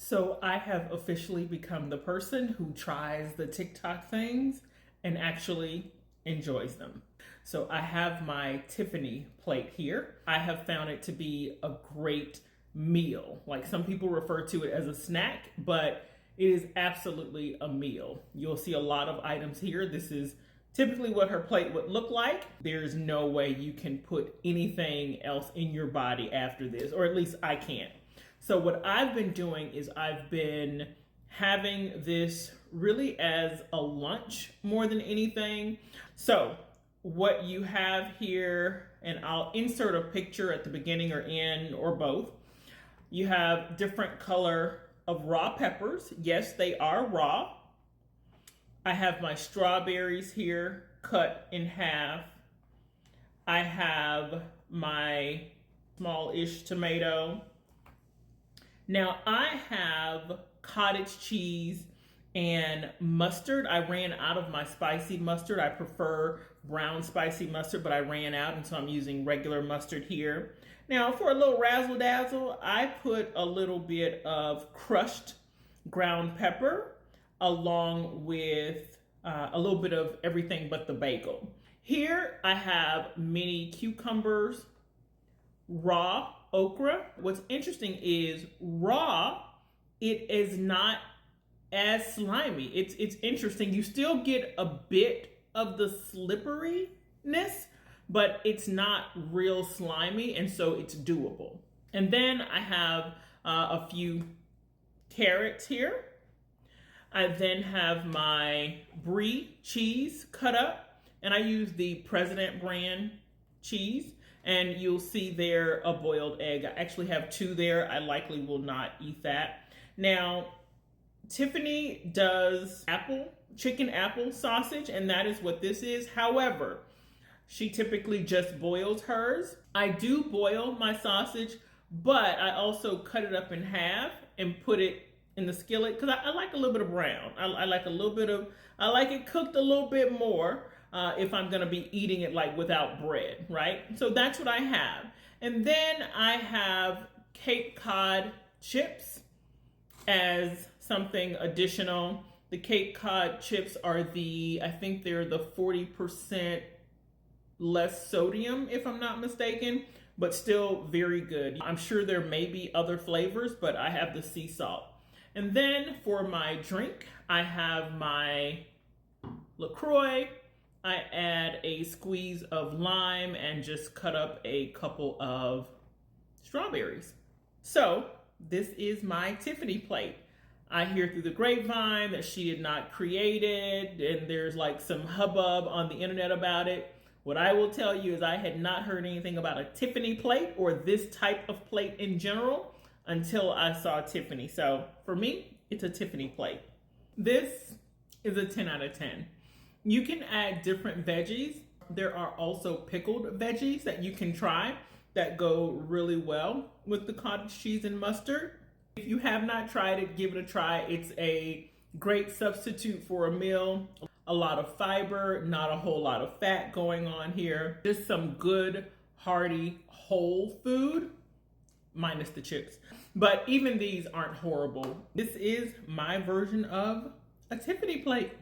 So I have officially become the person who tries the TikTok things and actually enjoys them. So I have my Tiffany plate here. I have found it to be a great meal. Like some people refer to it as a snack, but it is absolutely a meal. You'll see a lot of items here. This is typically what her plate would look like. There's no way you can put anything else in your body after this, or at least I can't. So what I've been doing is I've been having this really as a lunch more than anything. So what you have here, and I'll insert a picture at the beginning or end or both. You have different color of raw peppers. Yes, they are raw. I have my strawberries here cut in half. I have my small-ish tomato. Now I have cottage cheese and mustard. I ran out of my spicy mustard. I prefer brown spicy mustard, but I ran out, and so I'm using regular mustard here. Now for a little razzle dazzle, I put a little bit of crushed ground pepper along with a little bit of everything but the bagel. Here I have mini cucumbers, raw okra. What's interesting is raw, it is not as slimy. It's interesting. You still get a bit of the slipperiness, but it's not real slimy, and so it's doable. And then I have a few carrots here. I then have my brie cheese cut up, and I use the President brand cheese. And you'll see there a boiled egg. I actually have two there. I likely will not eat that. Now, Tiffany does chicken apple sausage, and that is what this is. However, she typically just boils hers. I do boil my sausage, but I also cut it up in half and put it in the skillet because I like a little bit of brown. I like it cooked a little bit more. If I'm gonna be eating it like without bread, right? So that's what I have. And then I have Cape Cod chips as something additional. The Cape Cod chips are I think they're the 40% less sodium, if I'm not mistaken, but still very good. I'm sure there may be other flavors, but I have the sea salt. And then for my drink, I have my LaCroix. I add a squeeze of lime and just cut up a couple of strawberries. So this is my Tiffany plate. I hear through the grapevine that she had not created, and there's like some hubbub on the internet about it. What I will tell you is I had not heard anything about a Tiffany plate or this type of plate in general until I saw Tiffany. So for me, it's a Tiffany plate. This is a 10 out of 10. You can add different veggies. There are also pickled veggies that you can try that go really well with the cottage cheese and mustard. If you have not tried it, give it a try. It's a great substitute for a meal. A lot of fiber, not a whole lot of fat going on here. Just some good, hearty, whole food, minus the chips. But even these aren't horrible. This is my version of a Tiffany plate.